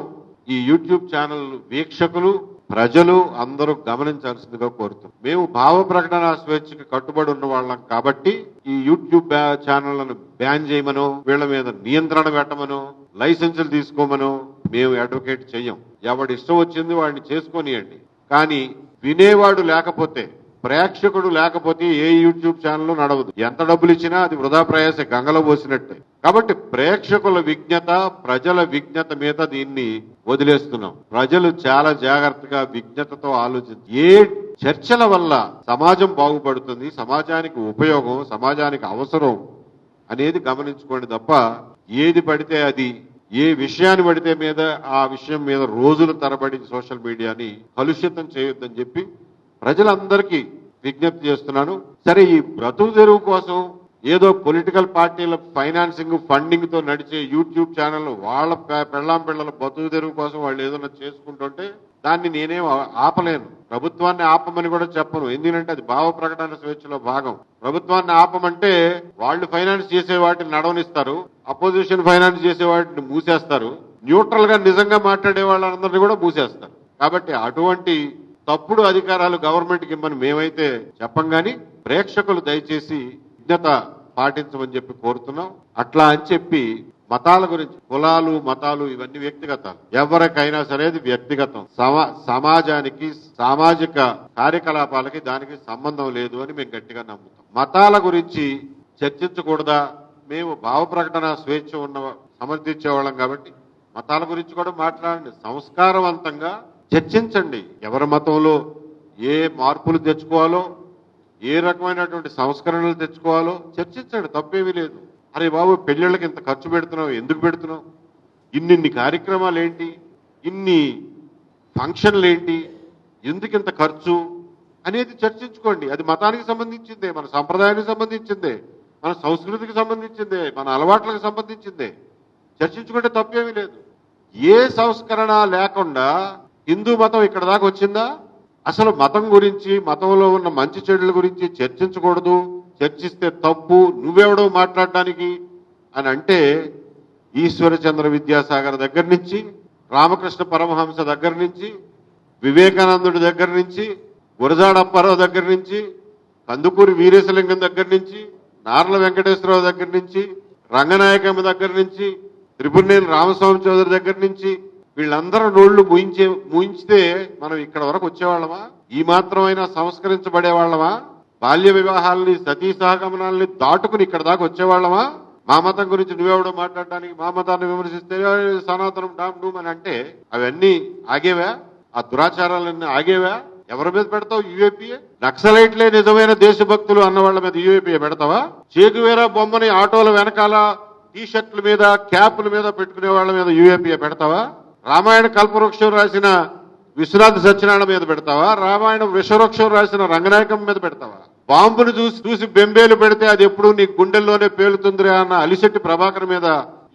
ఈ యూట్యూబ్ ఛానల్ వీక్షకులు, ప్రజలు అందరూ గమనించాల్సిందిగా కోరుతున్నాం. మేము భావ ప్రకటన స్వేచ్ఛకి కట్టుబడి ఉన్న వాళ్ళం కాబట్టి ఈ యూట్యూబ్ ఛానళ్లను బ్యాన్ చేయమనో, వీళ్ళ మీద నియంత్రణ పెట్టమనో, లైసెన్సులు తీసుకోమనో మేము అడ్వకేట్ చెయ్యం. ఎవడి ఇష్టం వచ్చింది వాడిని చేసుకొనియండి. కానీ వినేవాడు లేకపోతే, ప్రేక్షకుడు లేకపోతే ఏ యూట్యూబ్ ఛానల్ నడవదు. ఎంత డబ్బులు ఇచ్చినా అది వృధా ప్రయాస, గంగలో పోసినట్టే. కాబట్టి ప్రేక్షకుల విజ్ఞత, ప్రజల విజ్ఞత మీద దీన్ని వదిలేస్తున్నాం. ప్రజలు చాలా జాగ్రత్తగా విజ్ఞతతో ఆలోచించి ఏ చర్చల వల్ల సమాజం బాగుపడుతుంది, సమాజానికి ఉపయోగం, సమాజానికి అవసరం అనేది గమనించుకోండి తప్ప ఏది పడితే అది, ఏ విషయాన్ని పడితే మీద ఆ విషయం మీద రోజుల తరబడి సోషల్ మీడియాని కలుషితం చేయొద్దని చెప్పి ప్రజలందరికీ విజ్ఞప్తి చేస్తున్నాను. సరే, ఈ బ్రతుకు తెరువు కోసం ఏదో పొలిటికల్ పార్టీల ఫైనాన్సింగ్, ఫండింగ్ తో నడిచే యూట్యూబ్ ఛానల్ వాళ్ళ పిల్లల బ్రతుకు తెరువు కోసం వాళ్ళు ఏదైనా చేసుకుంటుంటే దాన్ని నేనేం ఆపలేను. ప్రభుత్వాన్ని ఆపమని కూడా చెప్పను. ఎందుకంటే అది భావ ప్రకటన స్వేచ్ఛలో భాగం. ప్రభుత్వాన్ని ఆపమంటే వాళ్ళు ఫైనాన్స్ చేసే వాటిని నడవనిస్తారు, అపోజిషన్ ఫైనాన్స్ చేసే వాటిని మూసేస్తారు, న్యూట్రల్ గా నిజంగా మాట్లాడే వాళ్ళందరినీ కూడా మూసేస్తారు. కాబట్టి అటువంటి తప్పుడు అధికారాలు గవర్నమెంట్కి ఇమ్మని మేమైతే చెప్పం. కానీ ప్రేక్షకులు దయచేసి విజ్ఞత పాటించమని చెప్పి కోరుతున్నాం. అట్లా అని చెప్పి మతాల గురించి, కులాలు మతాలు ఇవన్నీ వ్యక్తిగతాలు, ఎవరికైనా సరే అది వ్యక్తిగతం. సమాజానికి, సామాజిక కార్యకలాపాలకి దానికి సంబంధం లేదు అని మేము గట్టిగా నమ్ముతాం. మతాల గురించి చర్చించకూడదా? మేము భావ ప్రకటన స్వేచ్ఛ సమర్థించేవాళ్ళం కాబట్టి మతాల గురించి కూడా మాట్లాడండి, సంస్కారవంతంగా చర్చించండి. ఎవరి మతంలో ఏ మార్పులు తెచ్చుకోవాలో, ఏ రకమైనటువంటి సంస్కరణలు తెచ్చుకోవాలో చర్చించండి, తప్పేమీ లేదు. అరే బాబు, పెళ్ళిళ్ళకి ఇంత ఖర్చు పెడుతున్నావు, ఎందుకు పెడుతున్నావు? ఇన్ని కార్యక్రమాలు ఏంటి, ఇన్ని ఫంక్షన్లు ఏంటి, ఎందుకు ఇంత ఖర్చు అనేది చర్చించుకోండి. అది మతానికి సంబంధించిందే, మన సంప్రదాయానికి సంబంధించిందే, మన సంస్కృతికి సంబంధించిందే, మన అలవాట్లకు సంబంధించిందే. చర్చించుకుంటే తప్పేమీ లేదు. ఏ సంస్కరణ లేకుండా హిందూ మతం ఇక్కడ దాకా వచ్చిందా? అసలు మతం గురించి, మతంలో ఉన్న మంచి చెడుల గురించి చర్చించకూడదు, చర్చిస్తే తప్పు, నువ్వెవడో మాట్లాడడానికి అని అంటే ఈశ్వరచంద్ర విద్యాసాగర్ దగ్గర నుంచి, రామకృష్ణ పరమహంస దగ్గర నుంచి, వివేకానందుడి దగ్గర నుంచి, గురజాడ అప్పారావు దగ్గర నుంచి, కందుకూరి వీరేశలింగం దగ్గర నుంచి, నార్ల వెంకటేశ్వరరావు దగ్గర నుంచి, రంగనాయకమ్మ దగ్గర నుంచి, త్రిపురనేని రామస్వామి చౌదరి దగ్గర నుంచి వీళ్ళందరూ నోళ్లు మూయించితే మనం ఇక్కడ వరకు వచ్చేవాళ్ళమా? ఈ మాత్రమైనా సంస్కరించబడే వాళ్ళమా? బాల్య వివాహాలని, సతీ సహగమనాలని దాటుకుని ఇక్కడ దాకా వచ్చేవాళ్ళమా? మా మతం గురించి నువ్వెవడో మాట్లాడడానికి, మా మతాన్ని విమర్శిస్తే సనాతనం డామ్ డూమ్ అని అంటే అవన్నీ ఆగేవా? ఆ దురాచారాలన్నీ ఆగేవా? ఎవరి మీద పెడతావు యూఏపీఏ? నక్సలైట్లే నిజమైన దేశభక్తులు అన్న వాళ్ళ మీద యూఏపీఏ పెడతావా? చేగువేరా బొమ్మని ఆటోల వెనకాల, టీ-షర్ట్ల మీద, క్యాప్ల మీద పెట్టుకునే వాళ్ళ మీద యూఏపీఏ పెడతావా? రామాయణ కల్పవృక్షం రాసిన విశ్వనాథ సత్యనారాయణ మీద పెడతావా? రామాయణ విశ్వవృక్షం రాసిన రంగనాయకం మీద పెడతావా? బాంబును చూసి బెంబేలు పెడితే అది ఎప్పుడు నీ గుండెల్లోనే పేలుతుంది అన్న అలిశెట్టి ప్రభాకర్ మీద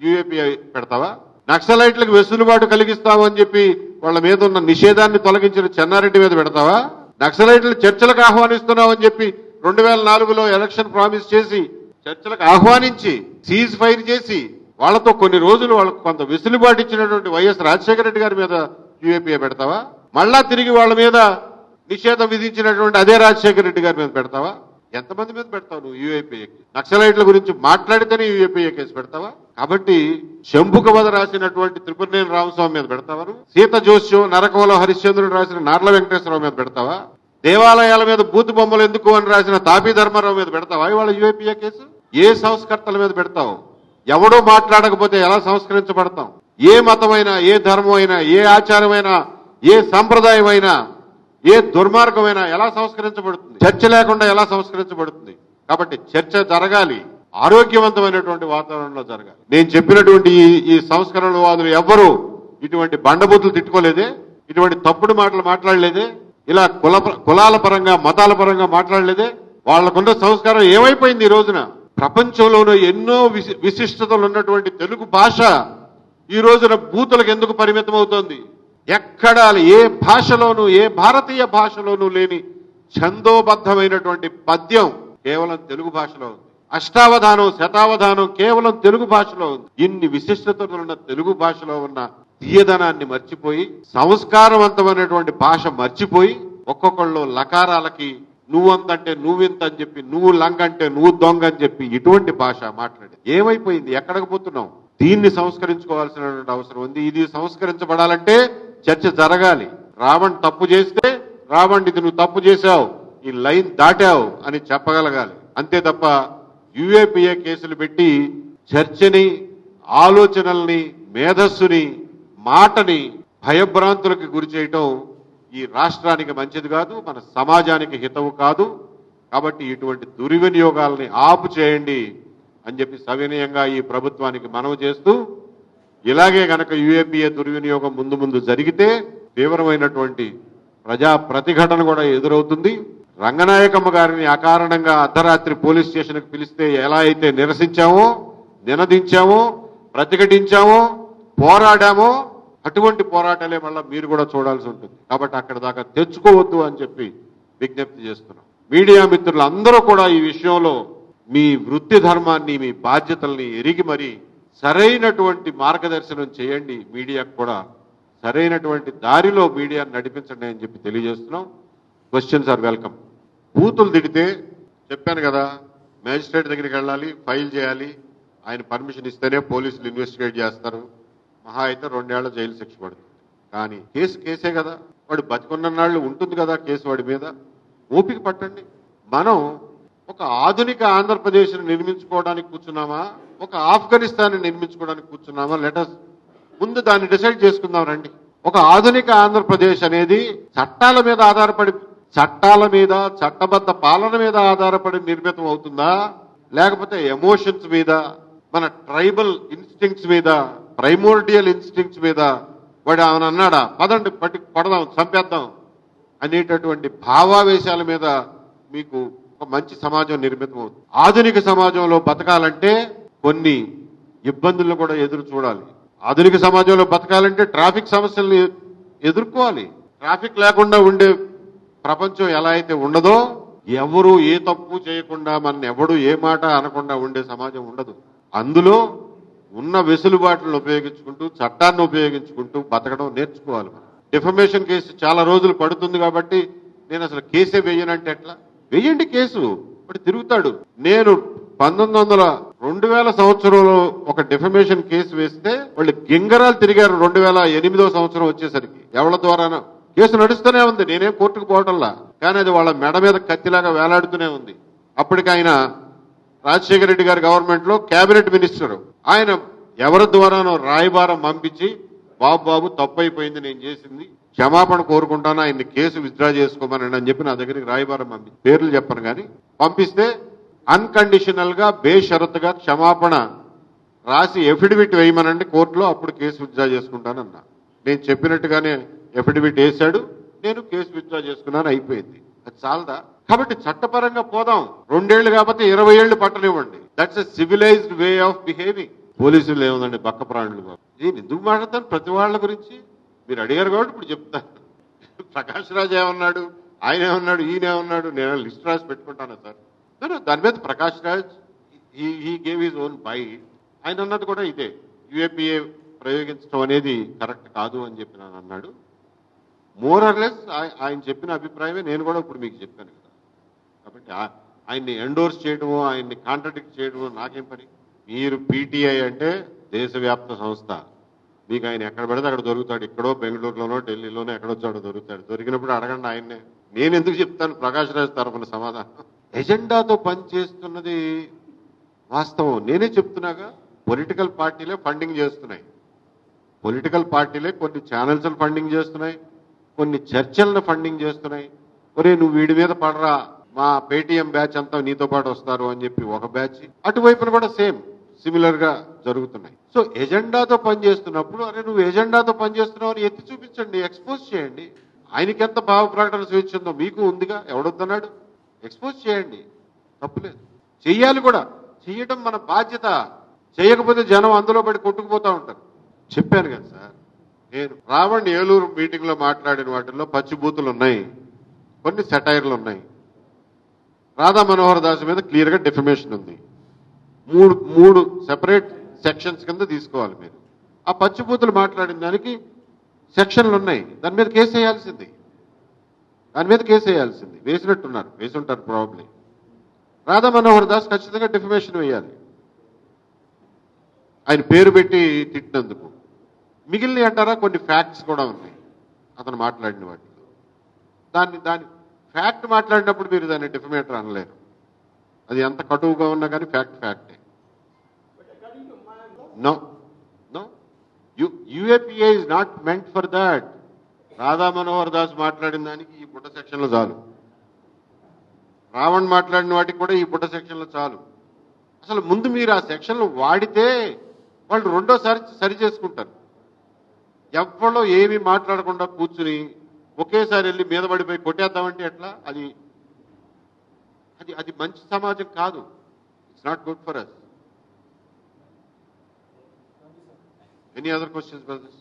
యూఏపీఏ పెడతావా? నక్సలైట్లకు వెసులుబాటు కలిగిస్తావు అని చెప్పి వాళ్ళ మీద ఉన్న నిషేధాన్ని తొలగించిన చెన్నారెడ్డి మీద పెడతావా? నక్సలైట్లు చర్చలకు ఆహ్వానిస్తున్నావు అని చెప్పి 2004లో ఎలక్షన్ ప్రామిస్ చేసి చర్చలకు ఆహ్వానించి సీజ్ ఫైర్ చేసి వాళ్ళతో కొన్ని రోజులు వాళ్ళకు కొంత వెసులుబాటు ఇచ్చినటువంటి వైఎస్ రాజశేఖర రెడ్డి గారి మీద యూఏపీఏ పెడతావా? మళ్ళా తిరిగి వాళ్ళ మీద నిషేధం విధించినటువంటి అదే రాజశేఖర రెడ్డి గారి మీద పెడతావా? ఎంతమంది మీద పెడతావు నువ్వు యూఏపీఏకి? నక్సలైట్ల గురించి మాట్లాడితేనే యూఏపీఏ కేసు పెడతావా? కాబట్టి శంభుక వద రాసినటువంటి త్రిపురనేని రామస్వామి మీద పెడతావా? సీత జోష్యం నరకవల హరిశ్చంద్రుడు రాసిన నార్ల వెంకటేశ్వరరావు మీద పెడతావా? దేవాలయాల మీద బూతు బొమ్మలు ఎందుకు అని రాసిన తాపీ ధర్మారావు మీద పెడతావా ఇవాళ యూఏపీఏ కేసు? ఏ సంస్కర్తల మీద పెడతావు? ఎవడో మాట్లాడకపోతే ఎలా సంస్కరించబడతాం? ఏ మతమైనా, ఏ ధర్మమైనా, ఏ ఆచారమైనా, ఏ సంప్రదాయమైనా, ఏ దుర్మార్గమైనా ఎలా సంస్కరించబడుతుంది? చర్చ లేకుండా ఎలా సంస్కరించబడుతుంది? కాబట్టి చర్చ జరగాలి, ఆరోగ్యవంతమైనటువంటి వాతావరణంలో జరగాలి. నేను చెప్పినటువంటి ఈ సంస్కరణవాదులు ఎవ్వరూ ఇటువంటి బండబూతులు తిట్టుకోలేదే, ఇటువంటి తప్పుడు మాటలు మాట్లాడలేదే, ఇలా కులాల పరంగా మతాల పరంగా మాట్లాడలేదే. వాళ్లకున్న సంస్కారం ఏమైపోయింది ఈ రోజున? ప్రపంచంలోనూ ఎన్నో విశిష్టతలు ఉన్నటువంటి తెలుగు భాష ఈ రోజున బూతులకు ఎందుకు పరిమితం అవుతోంది? ఎక్కడ ఏ భాషలోనూ, ఏ భారతీయ భాషలోనూ లేని ఛందోబద్ధమైనటువంటి పద్యం కేవలం తెలుగు భాషలో ఉంది. అష్టావధానం, శతావధానం కేవలం తెలుగు భాషలో ఉంది. ఇన్ని విశిష్టతలు ఉన్న తెలుగు భాషలో ఉన్న తీయదనాన్ని మర్చిపోయి, సంస్కారవంతమైనటువంటి భాష మర్చిపోయి, ఒక్కొక్కళ్ళు లకారాలకి నువ్వంతంటే నువ్వింత అని చెప్పి, నువ్వు లంగంటే నువ్వు దొంగ అని చెప్పి ఇటువంటి భాష మాట్లాడి ఏమైపోయింది? ఎక్కడికి పోతున్నాం? దీన్ని సంస్కరించుకోవాల్సినటువంటి అవసరం ఉంది. ఇది సంస్కరించబడాలంటే చర్చ జరగాలి. రావణ్ తప్పు చేస్తే రావణ్ ఇది నువ్వు తప్పు చేశావు, ఈ లైన్ దాటావు అని చెప్పగలగాలి. అంతే తప్ప యూఏపీఏ కేసులు పెట్టి చర్చని, ఆలోచనల్ని, మేధస్సుని, మాటని భయభ్రాంతులకు గురి చేయటం ఈ రాష్ట్రానికి మంచిది కాదు, మన సమాజానికి హితవు కాదు. కాబట్టి ఇటువంటి దుర్వినియోగాలని ఆపు చేయండి అని చెప్పి సవినయంగా ఈ ప్రభుత్వానికి మనవి చేస్తూ, ఇలాగే గనక యూఏపీఏ దుర్వినియోగం ముందు జరిగితే తీవ్రమైనటువంటి ప్రజా ప్రతిఘటన కూడా ఎదురవుతుంది. రంగనాయకమ్మ గారిని అకారణంగా అర్ధరాత్రి పోలీస్ స్టేషన్కి పిలిస్తే ఎలా అయితే నిరసించామో, నినదించామో, ప్రతిఘటించామో, పోరాడామో, అటువంటి పోరాటాలే మళ్ళీ మీరు కూడా చూడాల్సి ఉంటుంది. కాబట్టి అక్కడ దాకా తెచ్చుకోవద్దు అని చెప్పి విజ్ఞప్తి చేస్తున్నాం. మీడియా మిత్రులు అందరూ కూడా ఈ విషయంలో మీ వృత్తి ధర్మాన్ని, మీ బాధ్యతల్ని ఎరిగి మరి సరైనటువంటి మార్గదర్శనం చేయండి. మీడియాకు కూడా సరైనటువంటి దారిలో మీడియాను నడిపించండి అని చెప్పి తెలియజేస్తున్నాం. Questions are welcome. బూతులు తిడితే చెప్పాను కదా, మేజిస్ట్రేట్ దగ్గరికి వెళ్ళాలి, ఫైల్ చేయాలి, ఆయన పర్మిషన్ ఇస్తేనే పోలీసులు ఇన్వెస్టిగేట్ చేస్తారు. మహా అయితే 2 ఏళ్ల జైలు శిక్ష పడుతుంది. కానీ కేసే కదా, వాడు బతికున్న నాళ్ళు ఉంటుంది కదా కేసు వాడి మీద. ఓపిక పట్టండి. మనం ఒక ఆధునిక ఆంధ్రప్రదేశ్ని నిర్మించుకోవడానికి కూర్చున్నామా, ఒక ఆఫ్ఘనిస్తాన్ నిర్మించుకోవడానికి కూర్చున్నామా? లెటస్ ముందు దాన్ని డిసైడ్ చేసుకుందాం రండి. ఒక ఆధునిక ఆంధ్రప్రదేశ్ అనేది చట్టాల మీద ఆధారపడి, చట్టాల మీద, చట్టబద్ధ పాలన మీద ఆధారపడి నిర్మితం అవుతుందా, లేకపోతే ఎమోషన్స్ మీద, మన ట్రైబల్ ఇన్స్టింక్ట్స్ మీద, ప్రైమోర్డియల్ ఇన్స్టింక్ట్స్ మీద వాడు ఆయన అన్నాడా పదండి పడదాం, చంపేద్దాం అనేటటువంటి భావావేశాల మీద మీకు ఒక మంచి సమాజం నిర్మితం అవుతుంది. ఆధునిక సమాజంలో బతకాలంటే కొన్ని ఇబ్బందులను కూడా ఎదురు చూడాలి. ఆధునిక సమాజంలో బతకాలంటే ట్రాఫిక్ సమస్యల్ని ఎదుర్కోవాలి. ట్రాఫిక్ లేకుండా ఉండే ప్రపంచం ఎలా అయితే ఉండదో, ఎవరు ఏ తప్పు చేయకుండా, మన ఎవడు ఏ మాట అనకుండా ఉండే సమాజం ఉండదు. అందులో ఉన్న వెసులుబాటులను ఉపయోగించుకుంటూ, చట్టాన్ని ఉపయోగించుకుంటూ బతకడం నేర్చుకోవాలి. డిఫమేషన్ కేసు చాలా రోజులు పడుతుంది కాబట్టి నేను అసలు కేసే వేయనంటే ఎట్లా? వేయండి కేసు, ఇప్పుడు తిరుగుతాడు. నేను 2000 సంవత్సరంలో ఒక డిఫమేషన్ కేసు వేస్తే వాళ్ళు గింగరాలు తిరిగారు. 2008వ సంవత్సరం వచ్చేసరికి ఎవరి ద్వారా కేసు నడుస్తూనే ఉంది. నేనేం కోర్టుకు పోవటంలా, కానీ అది వాళ్ళ మెడ మీద కత్తిలాగా వేలాడుతూనే ఉంది. అప్పటికి ఆయన రాజశేఖర రెడ్డి గారి గవర్నమెంట్ లో కేబినెట్ మినిస్టర్, ఆయన ఎవరి ద్వారానో రాయబారం పంపించి, బాబు తప్పు అయిపోయింది, నేను చేసింది, క్షమాపణ కోరుకుంటాను, ఆయన్ని కేసు విత్డ్రా చేసుకోమని అని చెప్పి నా దగ్గరికి రాయబారం పంపి, పేర్లు చెప్పను కానీ పంపిస్తే అన్కండిషనల్ గా బేషరతుగా క్షమాపణ రాసి ఎఫిడవిట్ వేయమనండి కోర్టులో, అప్పుడు కేసు విత్డ్రా చేసుకుంటానన్నా. నేను చెప్పినట్టుగానే ఎఫిడవిట్ వేశాడు, నేను కేసు విత్డ్రా చేసుకున్నాను, అయిపోయింది. అది చాలదా? కాబట్టి చట్టపరంగా పోదాం. 2 ఏళ్లు కాకపోతే 20 ఏళ్లు పట్టనివ్వండి. That's a civilised way of behaving. పోలీసులు ఏముందండి బక్క ప్రాణులు బాబు. నేను ఎందుకు మాట్లాడతాను ప్రతి వాళ్ళ గురించి? మీరు అడిగారు కాబట్టి ఇప్పుడు చెప్తాను. ప్రకాష్ రాజ్ ఏమన్నాడు, ఆయన ఏమన్నాడు, ఈయన ఏమన్నాడు, నేను లిస్ట్ రాసి పెట్టుకుంటాను సార్. దాని మీద Prakash Raj he gave his own bite. ఆయన అన్నది కూడా ఇదే, యుఏపిఏ ప్రయోగించడం అనేది కరెక్ట్ కాదు అని చెప్పి నేను అన్నాడు. మోర్ ఆర్ లెస్ ఆయన చెప్పిన అభిప్రాయమే నేను కూడా ఇప్పుడు మీకు చెప్పాను కదా. కాబట్టి ఆయన్ని ఎండోర్స్ చేయడము, ఆయన్ని కాంట్రడిక్ట్ చేయడము నాకేం పని. మీరు పీటీఐ అంటే దేశవ్యాప్త సంస్థ, మీకు ఆయన ఎక్కడ పెడితే అక్కడ దొరుకుతాడు. ఇక్కడో బెంగళూరులోనో ఢిల్లీలోనో ఎక్కడొచ్చాడో దొరుకుతాడు. దొరికినప్పుడు అడగండి ఆయన్నే. నేను ఎందుకు చెప్తాను ప్రకాష్ రాజ్ తరఫున సమాధానం. ఎజెండాతో పనిచేస్తున్నది వాస్తవం. నేనే చెప్తున్నాగా, పొలిటికల్ పార్టీలే ఫండింగ్ చేస్తున్నాయి. పొలిటికల్ పార్టీలే కొన్ని ఛానల్స్ ఫండింగ్ చేస్తున్నాయి, కొన్ని చర్చలను ఫండింగ్ చేస్తున్నాయి. ఒరే నువ్వు వీడి మీద పడరా, మా పేటీఎం బ్యాచ్ అంతా నీతో పాటు వస్తారు అని చెప్పి ఒక బ్యాచ్, అటువైపున కూడా సేమ్ సిమిలర్ గా జరుగుతున్నాయి. సో ఎజెండాతో పనిచేస్తున్నప్పుడు అరే నువ్వు ఎజెండాతో పనిచేస్తున్నావు అని ఎత్తి చూపించండి, ఎక్స్పోజ్ చేయండి. ఆయనకి ఎంత భావ ప్రకటన స్వేచ్ఛ ఉందో మీకు ఉందిగా, ఎవడొద్దన్నాడు? ఎక్స్పోజ్ చేయండి, తప్పులేదు. చెయ్యాలి కూడా, చెయ్యడం మన బాధ్యత. చేయకపోతే జనం అందులో పడి కొట్టుకుపోతూ ఉంటారు. చెప్పాను కదా సార్, నేను రావణ్ ఏలూరు మీటింగ్ లో మాట్లాడిన వాటిల్లో పచ్చిబూతులు ఉన్నాయి, కొన్ని సెటైర్లు ఉన్నాయి. రాధా మనోహర్ దాస్ మీద క్లియర్ గా డెఫిమేషన్ ఉంది. మూడు సెపరేట్ సెక్షన్స్ కింద తీసుకోవాలి మీరు. ఆ పచ్చిబూతులు మాట్లాడిన దానికి సెక్షన్లు ఉన్నాయి, దాని మీద కేసు వేయాల్సింది. వేసినట్టున్నారు, వేసి ఉంటారు ప్రాబ్లీ. రాధా మనోహర్ దాస్ ఖచ్చితంగా డెఫిమేషన్ వేయాలి, ఆయన పేరు పెట్టి తిట్టినందుకు. మిగిలిన అంటారా కొన్ని ఫ్యాక్ట్స్ కూడా ఉన్నాయి అతను మాట్లాడిన వాటిలో. దాని ఫ్యాక్ట్ మాట్లాడినప్పుడు మీరు దాన్ని డెఫిమేటర్ అనలేరు. అది ఎంత కటువుగా ఉన్నా కానీ ఫ్యాక్టే. No no, UAPA is not meant for that. Radha Manohar Das మాట్లాడిన దానికి ఈ బుట్ట సెక్షన్లో చాలు, రావణ్ మాట్లాడిన వాటికి కూడా ఈ బుట్ట సెక్షన్లో చాలు. అసలు ముందు మీరు ఆ సెక్షన్లు వాడితే వాళ్ళు రెండోసారి సరి చేసుకుంటారు. ఎవరో ఏమీ మాట్లాడకుండా కూర్చుని ఒకేసారి వెళ్ళి మీద పడిపోయి కొట్టేద్దామంటే ఎట్లా? అది మంచి సమాజం కాదు. It's not good for us. Any other questions brothers?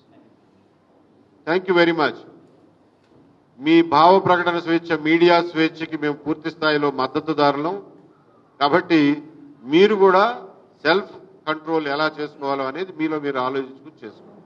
Thank you very much. మీ భావ ప్రకటన స్వేచ్ఛ, మీడియా స్వేచ్ఛకి మేము పూర్తి స్థాయిలో మద్దతుదారులం. కాబట్టి మీరు కూడా సెల్ఫ్ కంట్రోల్ ఎలా చేసుకోవాలో అనేది మీలో మీరు ఆలోచించుకుని చేసుకోండి.